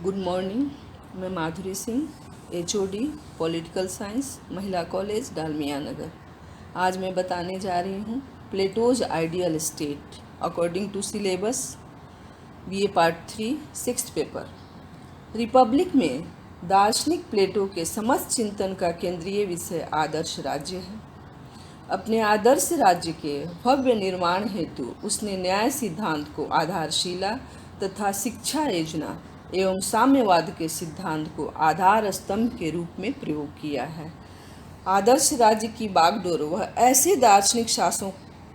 Good morning. मैं Madhuri Singh, HOD political science, महिला college, Dalmia Nagar. आज मैं बताने जा रही हूँ Plato's ideal state according to syllabus BA part 3 6th पेपर। रिपब्लिक में दार्शनिक प्लेटो के समस्त चिंतन का केंद्रीय विषय आदर्श राज्य है। अपने आदर्श राज्य के भव्य निर्माण हेतु उसने न्याय सिद्धांत को आधारशिला तथा शिक्षा योजना एवं साम्यवाद के सिद्धांत को आधार स्तंभ के रूप में प्रयोग किया है। आदर्श राज्य की बागडोर वह ऐसे दार्शनिक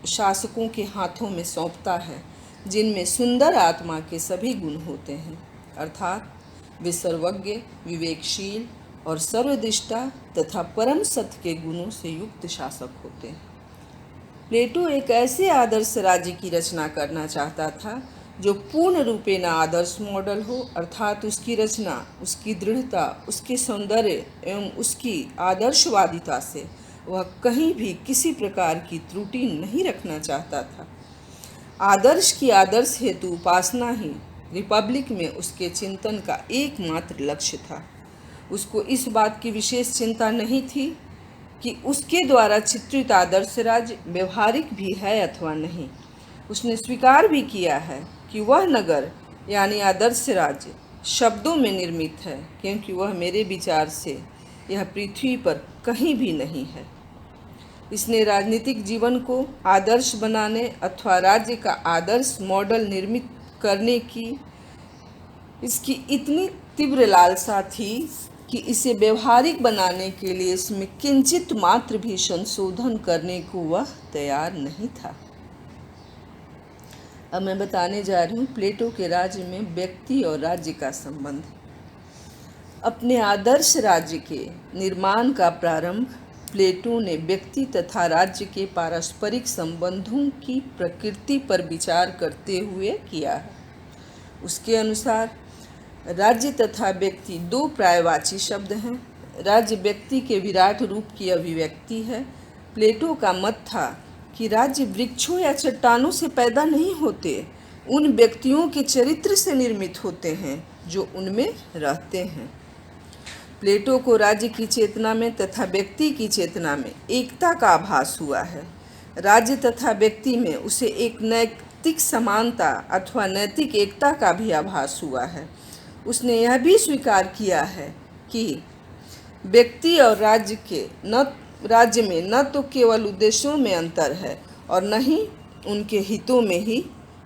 शासकों के हाथों में सौंपता है जिनमें सुंदर आत्मा के सभी गुण होते हैं, अर्थात वे सर्वज्ञ, विवेकशील और सर्वदृष्टा तथा परम सत्य के गुणों से युक्त शासक होते हैं। प्लेटो एक ऐसे आदर्श राज्य की रचना करना चाहता था जो पूर्ण रूपेण आदर्श मॉडल हो, अर्थात उसकी रचना, उसकी दृढ़ता, उसके सौंदर्य एवं उसकी आदर्शवादिता से वह कहीं भी किसी प्रकार की त्रुटि नहीं रखना चाहता था। आदर्श की आदर्श हेतु उपासना ही रिपब्लिक में उसके चिंतन का एकमात्र लक्ष्य था। उसको इस बात की विशेष चिंता नहीं थी कि उसके द्वारा चित्रित आदर्श राज्य व्यवहारिक भी है अथवा नहीं। उसने स्वीकार भी किया है कि वह नगर यानी आदर्श राज्य शब्दों में निर्मित है, क्योंकि वह मेरे विचार से यह पृथ्वी पर कहीं भी नहीं है। इसने राजनीतिक जीवन को आदर्श बनाने अथवा राज्य का आदर्श मॉडल निर्मित करने की इसकी इतनी तीव्र लालसा थी कि इसे व्यवहारिक बनाने के लिए इसमें किंचित मात्र भी संशोधन करने को वह तैयार नहीं था। अब मैं बताने जा रही हूँ प्लेटो के राज्य में व्यक्ति और राज्य का संबंध। अपने आदर्श राज्य के निर्माण का प्रारंभ प्लेटो ने व्यक्ति तथा राज्य के पारस्परिक संबंधों की प्रकृति पर विचार करते हुए किया है। उसके अनुसार राज्य तथा व्यक्ति दो पर्यायवाची शब्द हैं। राज्य व्यक्ति के विराट रूप की अभिव्यक्ति है। प्लेटो का मत था कि राज्य वृक्षों या चट्टानों से पैदा नहीं होते, उन व्यक्तियों के चरित्र से निर्मित होते हैं जो उनमें रहते हैं। प्लेटो को राज्य की चेतना में तथा व्यक्ति की चेतना में एकता का आभास हुआ है। राज्य तथा व्यक्ति में उसे एक नैतिक समानता अथवा नैतिक एकता का भी आभास हुआ है। उसने यह भी स्वीकार किया है कि व्यक्ति और राज्य में न तो केवल उद्देश्यों में अंतर है और न ही उनके हितों में ही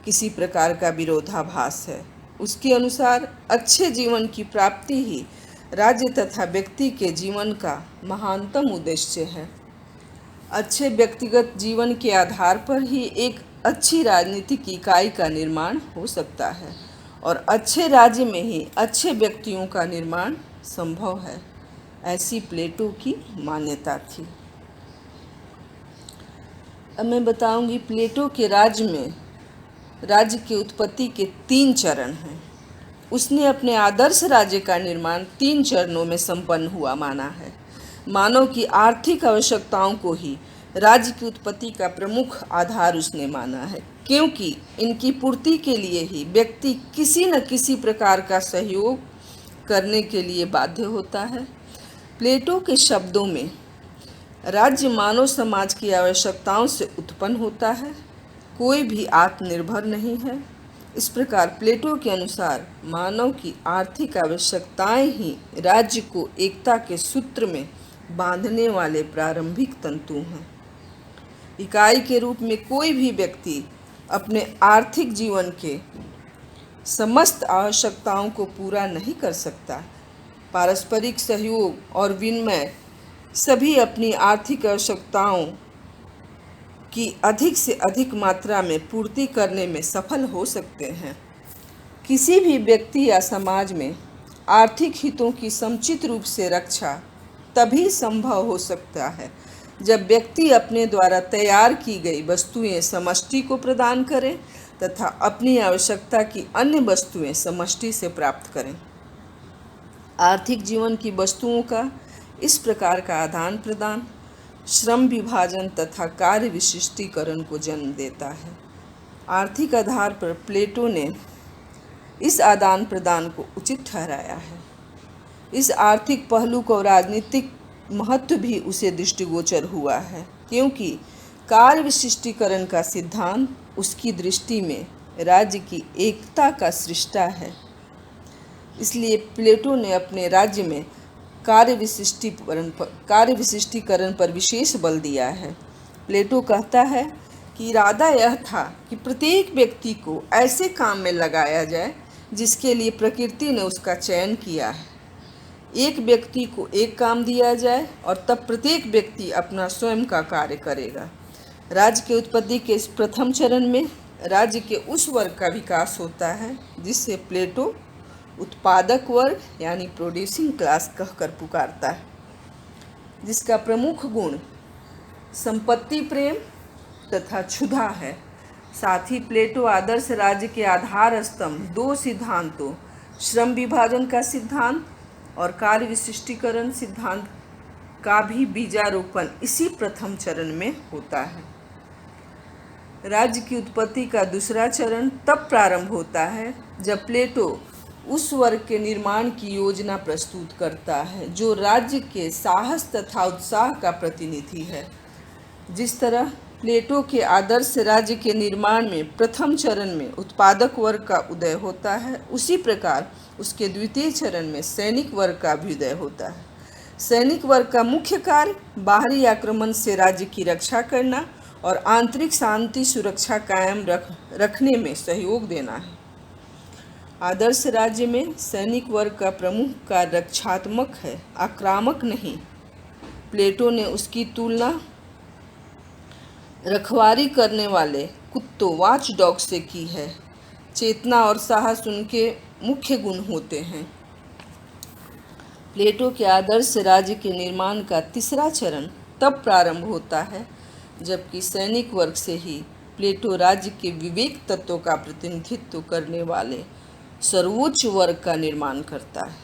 किसी प्रकार का विरोधाभास है। उसके अनुसार अच्छे जीवन की प्राप्ति ही राज्य तथा व्यक्ति के जीवन का महानतम उद्देश्य है। अच्छे व्यक्तिगत जीवन के आधार पर ही एक अच्छी राजनीतिक इकाई का निर्माण हो सकता है और अच्छे राज्य में ही अच्छे व्यक्तियों का निर्माण संभव है। ऐसी प्लेटो की मान्यता थी। अब मैं बताऊंगी प्लेटो के राज्य में राज्य की उत्पत्ति के 3 चरण हैं। उसने अपने आदर्श राज्य का निर्माण 3 चरणों में संपन्न हुआ माना है। मानव की आर्थिक आवश्यकताओं को ही राज्य की उत्पत्ति का प्रमुख आधार उसने माना है, क्योंकि इनकी पूर्ति के लिए ही व्यक्ति किसी न किसी प्रकार का सहयोग करने के लिए बाध्य होता है। प्लेटो के शब्दों में राज्य मानव समाज की आवश्यकताओं से उत्पन्न होता है, कोई भी आत्मनिर्भर नहीं है। इस प्रकार प्लेटो के अनुसार मानव की आर्थिक आवश्यकताएं ही राज्य को एकता के सूत्र में बांधने वाले प्रारंभिक तंतु हैं। इकाई के रूप में कोई भी व्यक्ति अपने आर्थिक जीवन के समस्त आवश्यकताओं को पूरा नहीं कर सकता। पारस्परिक सहयोग और विनिमय सभी अपनी आर्थिक आवश्यकताओं की अधिक से अधिक मात्रा में पूर्ति करने में सफल हो सकते हैं। किसी भी व्यक्ति या समाज में आर्थिक हितों की समुचित रूप से रक्षा तभी संभव हो सकता है जब व्यक्ति अपने द्वारा तैयार की गई वस्तुएं समष्टि को प्रदान करें तथा अपनी आवश्यकता की अन्य वस्तुएं समष्टि से प्राप्त करें। आर्थिक जीवन की वस्तुओं का इस प्रकार का आदान प्रदान श्रम विभाजन तथा कार्य विशिष्टीकरण को जन्म देता है। आर्थिक आधार पर प्लेटो ने इस आदान प्रदान को उचित ठहराया है। इस आर्थिक पहलू को राजनीतिक महत्व भी उसे दृष्टिगोचर हुआ है, क्योंकि कार्य विशिष्टीकरण का सिद्धांत उसकी दृष्टि में राज्य की एकता का सृष्टा है। इसलिए प्लेटो ने अपने राज्य में कार्य विशिष्टीकरण पर विशेष बल दिया है। प्लेटो कहता है कि इरादा यह था कि प्रत्येक व्यक्ति को ऐसे काम में लगाया जाए जिसके लिए प्रकृति ने उसका चयन किया है। एक व्यक्ति को एक काम दिया जाए और तब प्रत्येक व्यक्ति अपना स्वयं का कार्य करेगा। राज्य के उत्पत्ति के इस प्रथम चरण में राज्य के उस वर्ग का विकास होता है जिससे प्लेटो उत्पादक वर्ग यानी प्रोड्यूसिंग क्लास कहकर पुकारता है, जिसका प्रमुख गुण संपत्ति प्रेम तथा क्षुधा है। साथ ही प्लेटो आदर्श राज्य के आधार स्तंभ दो सिद्धांतों, श्रम विभाजन का सिद्धांत और कार्य विशिष्टीकरण सिद्धांत का भी बीजारोपण इसी प्रथम चरण में होता है। राज्य की उत्पत्ति का दूसरा चरण तब प्रारंभ होता है जब प्लेटो उस वर्ग के निर्माण की योजना प्रस्तुत करता है जो राज्य के साहस तथा उत्साह का प्रतिनिधि है। जिस तरह प्लेटो के आदर्श राज्य के निर्माण में प्रथम चरण में उत्पादक वर्ग का उदय होता है, उसी प्रकार उसके द्वितीय चरण में सैनिक वर्ग का भी उदय होता है। सैनिक वर्ग का मुख्य कार्य बाहरी आक्रमण से राज्य की रक्षा करना और आंतरिक शांति सुरक्षा कायम रखने में सहयोग देना है। आदर्श राज्य में सैनिक वर्ग का प्रमुख कार्य रक्षात्मक है, आक्रामक नहीं। प्लेटो ने उसकी तुलना रखवाली करने वाले कुत्तों वॉच डॉग से की है। चेतना और साहस उनके मुख्य गुण होते हैं। प्लेटो के आदर्श राज्य के निर्माण का तीसरा चरण तब प्रारंभ होता है जबकि सैनिक वर्ग से ही प्लेटो राज्य के विवेक तत्वों का प्रतिनिधित्व करने वाले सर्वोच्च वर्ग का निर्माण करता है।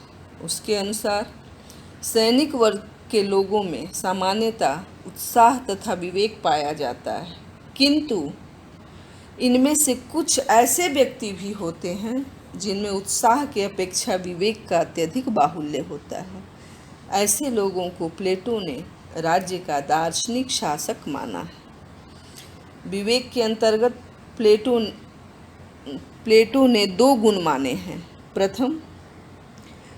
उसके अनुसार सैनिक वर्ग के लोगों में सामान्यतः उत्साह तथा विवेक पाया जाता है, किंतु इनमें से कुछ ऐसे व्यक्ति भी होते हैं जिनमें उत्साह के अपेक्षा विवेक का अत्यधिक बाहुल्य होता है। ऐसे लोगों को प्लेटो ने राज्य का दार्शनिक शासक माना है। विवेक के अंतर्गत प्लेटो ने दो गुण माने हैं। प्रथम,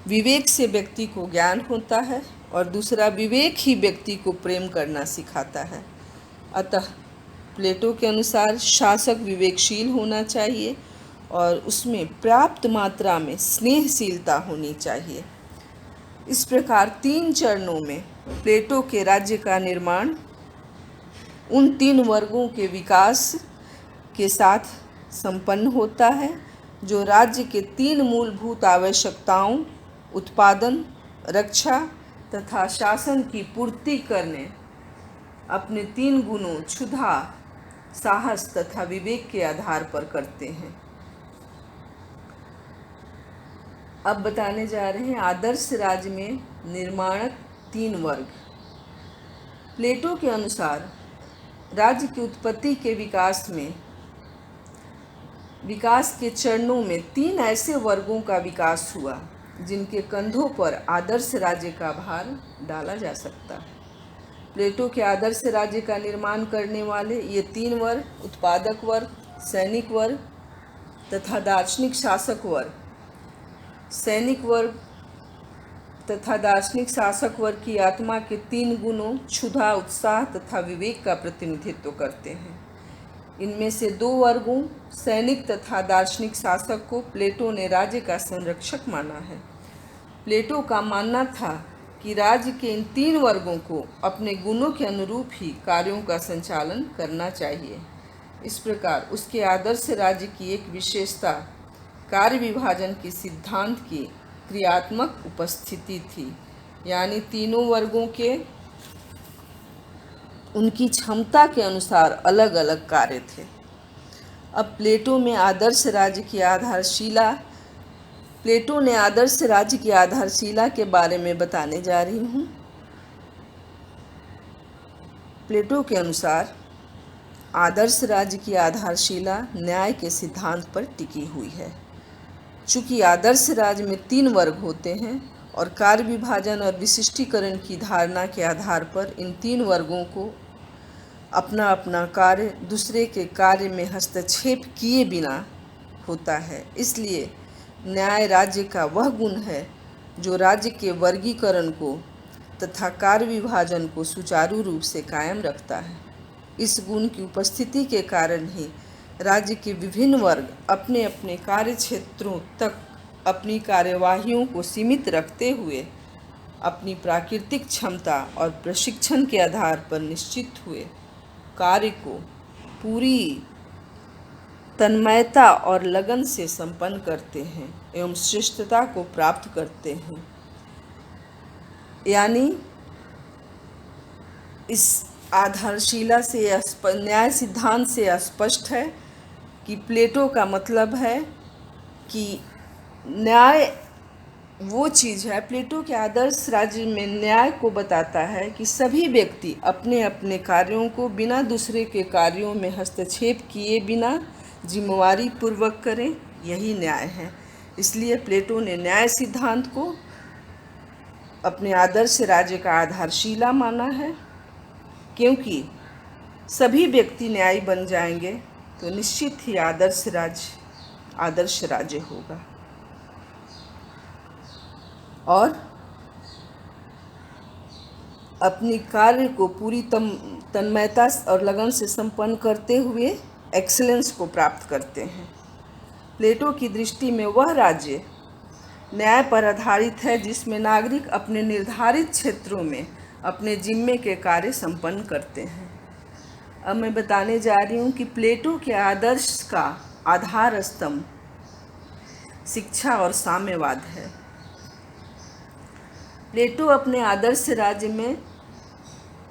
विवेक से व्यक्ति को ज्ञान होता है और दूसरा, विवेक ही व्यक्ति को प्रेम करना सिखाता है। अतः प्लेटो के अनुसार शासक विवेकशील होना चाहिए और उसमें पर्याप्त मात्रा में स्नेहशीलता होनी चाहिए। इस प्रकार तीन चरणों में प्लेटो के राज्य का निर्माण उन तीन वर्गों के विकास के साथ संपन्न होता है जो राज्य के तीन मूलभूत आवश्यकताओं उत्पादन, रक्षा तथा शासन की पूर्ति करने अपने तीन गुणों क्षुधा, साहस तथा विवेक के आधार पर करते हैं। अब बताने जा रहे हैं आदर्श राज्य में निर्माणक तीन वर्ग। प्लेटो के अनुसार राज्य की उत्पत्ति के विकास के चरणों में तीन ऐसे वर्गों का विकास हुआ जिनके कंधों पर आदर्श राज्य का भार डाला जा सकता है। प्लेटो के आदर्श राज्य का निर्माण करने वाले ये तीन वर्ग उत्पादक वर्ग, सैनिक वर्ग तथा दार्शनिक शासक वर्ग। सैनिक वर्ग तथा दार्शनिक शासक वर्ग की आत्मा के तीन गुणों क्षुधा, उत्साह तथा विवेक का प्रतिनिधित्व करते हैं। इनमें से दो वर्गों सैनिक तथा दार्शनिक शासक को प्लेटो ने राज्य का संरक्षक माना है। प्लेटो का मानना था कि राज्य के इन तीन वर्गों को अपने गुणों के अनुरूप ही कार्यों का संचालन करना चाहिए। इस प्रकार उसके आदर्श राज्य की एक विशेषता कार्य विभाजन के सिद्धांत की क्रियात्मक उपस्थिति थी, यानी तीनों वर्गों के उनकी क्षमता के अनुसार अलग अलग कार्य थे। अब प्लेटो ने आदर्श राज्य की आधारशिला के बारे में बताने जा रही हूँ। प्लेटो के अनुसार आदर्श राज्य की आधारशिला न्याय के सिद्धांत पर टिकी हुई है। चूँकि आदर्श राज्य में 3 वर्ग होते हैं और कार्य विभाजन और विशिष्टीकरण की धारणा के आधार पर इन 3 वर्गों को अपना अपना कार्य दूसरे के कार्य में हस्तक्षेप किए बिना होता है। इसलिए न्याय राज्य का वह गुण है जो राज्य के वर्गीकरण को तथा कार्य विभाजन को सुचारू रूप से कायम रखता है। इस गुण की उपस्थिति के कारण ही राज्य के विभिन्न वर्ग अपने अपने कार्य क्षेत्रों तक अपनी कार्यवाहियों को सीमित रखते हुए अपनी प्राकृतिक क्षमता और प्रशिक्षण के आधार पर निश्चित हुए कार्य को पूरी तन्मयता और लगन से संपन्न करते हैं एवं श्रेष्ठता को प्राप्त करते हैं। यानी इस आधारशिला से न्याय सिद्धांत से स्पष्ट है कि प्लेटो का मतलब है कि न्याय वो चीज़ है, प्लेटो के आदर्श राज्य में न्याय को बताता है कि सभी व्यक्ति अपने अपने कार्यों को बिना दूसरे के कार्यों में हस्तक्षेप किए बिना जिम्मेवारी पूर्वक करें, यही न्याय है। इसलिए प्लेटो ने न्याय सिद्धांत को अपने आदर्श राज्य का आधारशिला माना है। क्योंकि सभी व्यक्ति न्यायी बन जाएंगे तो निश्चित ही आदर्श राज्य होगा। और अपनी कार्य को पूरी तन्मयता और लगन से संपन्न करते हुए एक्सीलेंस को प्राप्त करते हैं। प्लेटो की दृष्टि में वह राज्य न्याय पर आधारित है जिसमें नागरिक अपने निर्धारित क्षेत्रों में अपने जिम्मे के कार्य संपन्न करते हैं। अब मैं बताने जा रही हूँ कि प्लेटो के आदर्श का आधार स्तंभ शिक्षा और साम्यवाद है। प्लेटो अपने आदर्श राज्य में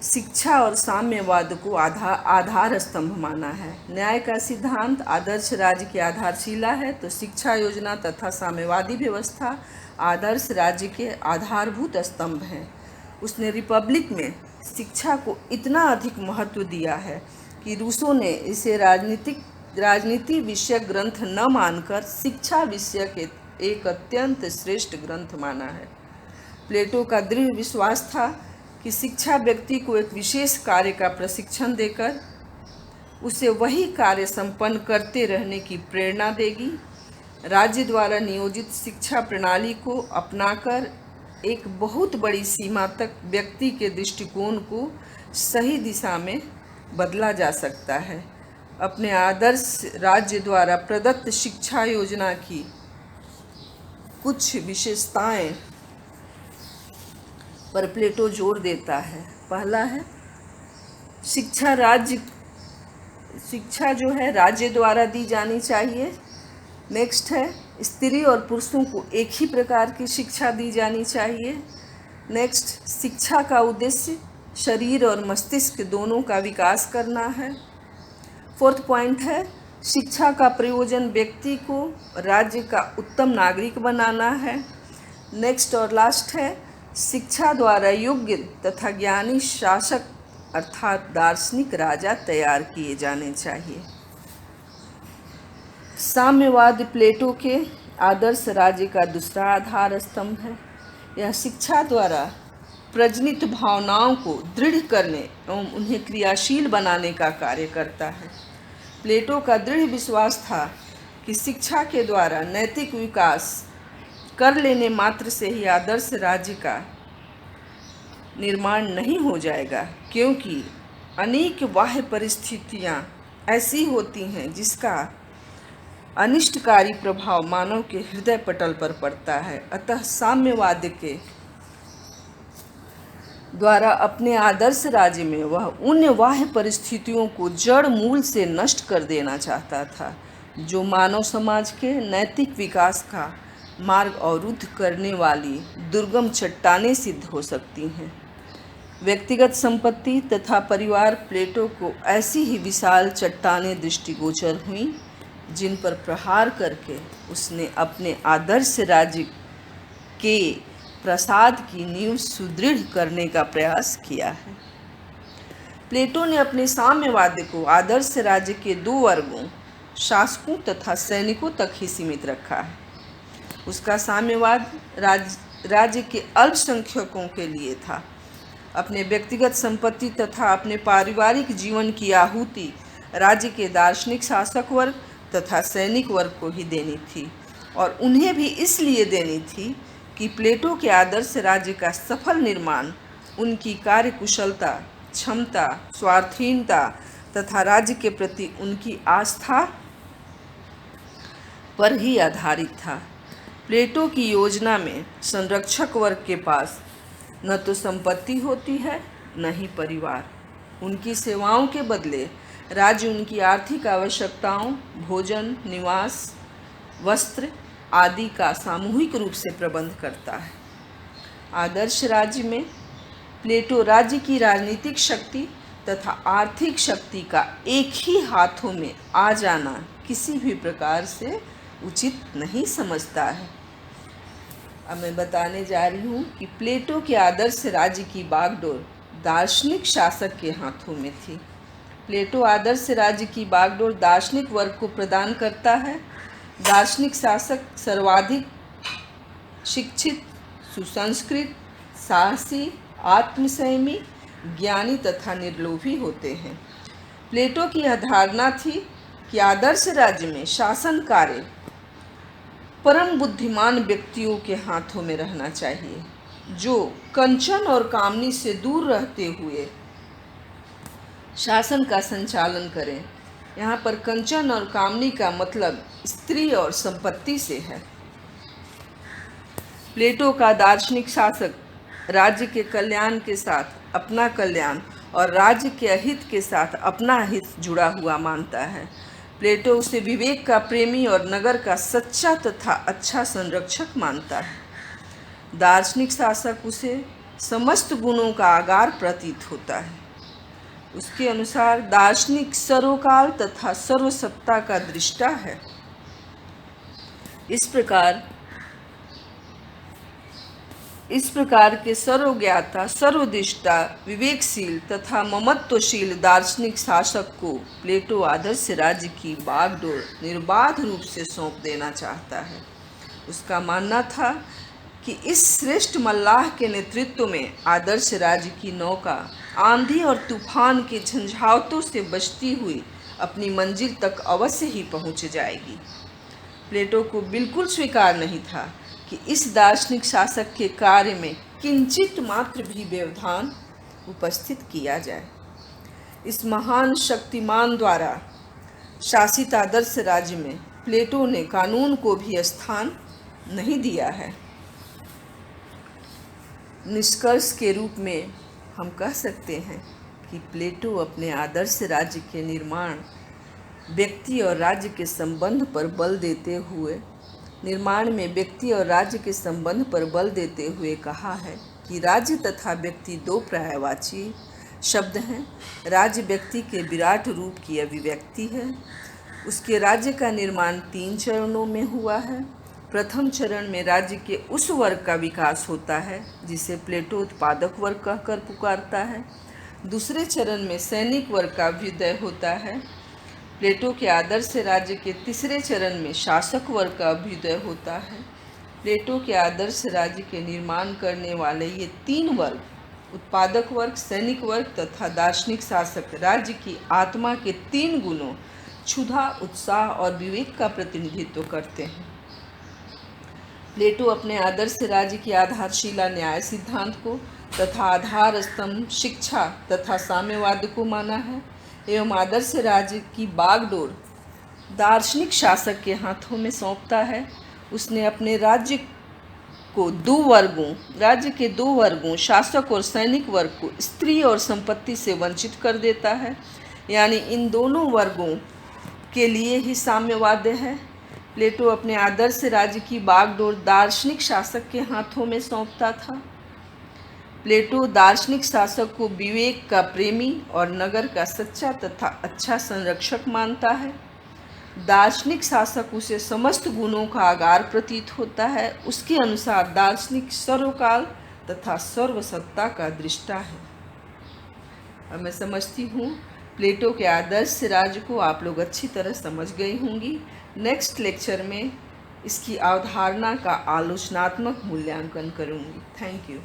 शिक्षा और साम्यवाद को आधार स्तंभ माना है। न्याय का सिद्धांत आदर्श राज्य की आधारशिला है, तो शिक्षा योजना तथा साम्यवादी व्यवस्था आदर्श राज्य के आधारभूत स्तंभ हैं। उसने रिपब्लिक में शिक्षा को इतना अधिक महत्व दिया है कि रूसो ने इसे राजनीति विषयक ग्रंथ न मानकर शिक्षा विषयक एक अत्यंत श्रेष्ठ ग्रंथ माना है। प्लेटो का दृढ़ विश्वास था कि शिक्षा व्यक्ति को एक विशेष कार्य का प्रशिक्षण देकर उसे वही कार्य संपन्न करते रहने की प्रेरणा देगी। राज्य द्वारा नियोजित शिक्षा प्रणाली को अपनाकर एक बहुत बड़ी सीमा तक व्यक्ति के दृष्टिकोण को सही दिशा में बदला जा सकता है। अपने आदर्श राज्य द्वारा प्रदत्त शिक्षा योजना की कुछ विशेषताएं पर प्लेटो जोर देता है। पहला है शिक्षा जो है राज्य द्वारा दी जानी चाहिए। नेक्स्ट है स्त्री और पुरुषों को एक ही प्रकार की शिक्षा दी जानी चाहिए। नेक्स्ट, शिक्षा का उद्देश्य शरीर और मस्तिष्क दोनों का विकास करना है। फोर्थ पॉइंट है शिक्षा का प्रयोजन व्यक्ति को राज्य का उत्तम नागरिक बनाना है। नेक्स्ट और लास्ट है शिक्षा द्वारा योग्य तथा ज्ञानी शासक अर्थात दार्शनिक राजा तैयार किए जाने चाहिए। साम्यवाद प्लेटो के आदर्श राज्य का दूसरा आधार स्तंभ है। यह शिक्षा द्वारा प्रजनित भावनाओं को दृढ़ करने एवं उन्हें क्रियाशील बनाने का कार्य करता है। प्लेटो का दृढ़ विश्वास था कि शिक्षा के द्वारा नैतिक विकास कर लेने मात्र से ही आदर्श राज्य का निर्माण नहीं हो जाएगा, क्योंकि अनेक बाह्य परिस्थितियां ऐसी होती हैं जिसका अनिष्टकारी प्रभाव मानव के हृदय पटल पर पड़ता है। अतः साम्यवाद के द्वारा अपने आदर्श राज्य में वह उन बाह्य परिस्थितियों को जड़ मूल से नष्ट कर देना चाहता था जो मानव समाज के नैतिक विकास का मार्ग अवरुद्ध करने वाली दुर्गम चट्टानें सिद्ध हो सकती हैं। व्यक्तिगत संपत्ति तथा परिवार प्लेटो को ऐसी ही विशाल चट्टानें दृष्टिगोचर हुईं जिन पर प्रहार करके उसने अपने आदर्श राज्य के प्रसाद की नींव सुदृढ़ करने का प्रयास किया है। प्लेटो ने अपने साम्यवाद को आदर्श राज्य के 2 वर्गों शासकों तथा सैनिकों तक ही सीमित रखा है। उसका साम्यवाद राज्य के अल्पसंख्यकों के लिए था। अपने व्यक्तिगत संपत्ति तथा अपने पारिवारिक जीवन की आहुति राज्य के दार्शनिक शासक वर्ग तथा सैनिक वर्ग को ही देनी थी, और उन्हें भी इसलिए देनी थी कि प्लेटो के आदर्श राज्य का सफल निर्माण उनकी कार्यकुशलता, क्षमता, स्वार्थहीनता तथा राज्य के प्रति उनकी आस्था पर ही आधारित था। प्लेटो की योजना में संरक्षक वर्ग के पास न तो संपत्ति होती है, न ही परिवार। उनकी सेवाओं के बदले राज्य उनकी आर्थिक आवश्यकताओं, भोजन, निवास, वस्त्र आदि का सामूहिक रूप से प्रबंध करता है। आदर्श राज्य में प्लेटो राज्य की राजनीतिक शक्ति तथा आर्थिक शक्ति का एक ही हाथों में आ जाना किसी भी प्रकार से उचित नहीं समझता है। अब मैं बताने जा रही हूँ कि प्लेटो के आदर्श राज्य की बागडोर दार्शनिक शासक के हाथों में थी। प्लेटो आदर्श राज्य की बागडोर दार्शनिक वर्ग को प्रदान करता है। दार्शनिक शासक सर्वाधिक शिक्षित, सुसंस्कृत, साहसी, आत्मसंयमी, ज्ञानी तथा निर्लोभी होते हैं। प्लेटो की यह धारणा थी कि आदर्श राज्य में शासन कार्य परम बुद्धिमान व्यक्तियों के हाथों में रहना चाहिए, जो कंचन और कामनी से दूर रहते हुए शासन का संचालन करें। यहाँ पर कंचन और कामनी का मतलब स्त्री और संपत्ति से है। प्लेटो का दार्शनिक शासक राज्य के कल्याण के साथ अपना कल्याण और राज्य के अहित के साथ अपना हित जुड़ा हुआ मानता है। प्लेटो उसे विवेक का प्रेमी और नगर का सच्चा तथा अच्छा संरक्षक मानता है। दार्शनिक शासक उसे समस्त गुणों का आगार प्रतीत होता है। उसके अनुसार दार्शनिक सर्वकाल तथा सर्वसत्ता का दृष्टा है। इस प्रकार के सर्वज्ञाता, सर्वदिष्टा, विवेकशील तथा ममत्वशील दार्शनिक शासक को प्लेटो आदर्श राज्य की बागडोर निर्बाध रूप से सौंप देना चाहता है। उसका मानना था कि इस श्रेष्ठ मल्लाह के नेतृत्व में आदर्श राज्य की नौका आंधी और तूफान के झंझावतों से बचती हुई अपनी मंजिल तक अवश्य ही पहुंच जाएगी। प्लेटो को बिल्कुल स्वीकार नहीं था कि इस दार्शनिक शासक के कार्य में किंचित मात्र भी व्यवधान उपस्थित किया जाए। इस महान शक्तिमान द्वारा शासित आदर्श राज्य में प्लेटो ने कानून को भी स्थान नहीं दिया है। निष्कर्ष के रूप में हम कह सकते हैं कि प्लेटो अपने आदर्श राज्य के निर्माण, व्यक्ति और राज्य के संबंध पर बल देते हुए कहा है कि राज्य तथा व्यक्ति दो पर्यायवाची शब्द हैं। राज्य व्यक्ति के विराट रूप की अभिव्यक्ति है। उसके राज्य का निर्माण 3 चरणों में हुआ है। प्रथम चरण में राज्य के उस वर्ग का विकास होता है जिसे प्लेटो उत्पादक वर्ग कहकर पुकारता है। दूसरे चरण में सैनिक वर्ग का अभ्युदय होता है। प्लेटो के आदर्श राज्य के तीसरे चरण में शासक वर्ग का अभ्युदय होता है। प्लेटो के आदर्श राज्य के निर्माण करने वाले ये 3 वर्ग, उत्पादक वर्ग, सैनिक वर्ग तथा दार्शनिक शासक, राज्य की आत्मा के 3 गुणों क्षुधा, उत्साह और विवेक का प्रतिनिधित्व करते हैं। प्लेटो अपने आदर्श राज्य की आधारशिला न्याय सिद्धांत को तथा आधार स्तंभ शिक्षा तथा साम्यवाद को माना है एवं आदर्श राज्य की बागडोर दार्शनिक शासक के हाथों में सौंपता है। उसने अपने राज्य के 2 वर्गों शासक और सैनिक वर्ग को स्त्री और संपत्ति से वंचित कर देता है, यानी इन दोनों वर्गों के लिए ही साम्यवाद है। प्लेटो अपने आदर्श राज्य की बागडोर दार्शनिक शासक के हाथों में सौंपता था। प्लेटो दार्शनिक शासक को विवेक का प्रेमी और नगर का सच्चा तथा अच्छा संरक्षक मानता है। दार्शनिक शासक उसे समस्त गुणों का आगार प्रतीत होता है। उसके अनुसार दार्शनिक सर्वकाल तथा सर्वसत्ता का दृष्टा है। अब मैं समझती हूँ प्लेटो के आदर्श राज्य को आप लोग अच्छी तरह समझ गई होंगी। नेक्स्ट लेक्चर में इसकी अवधारणा का आलोचनात्मक मूल्यांकन करूँगी। Thank you.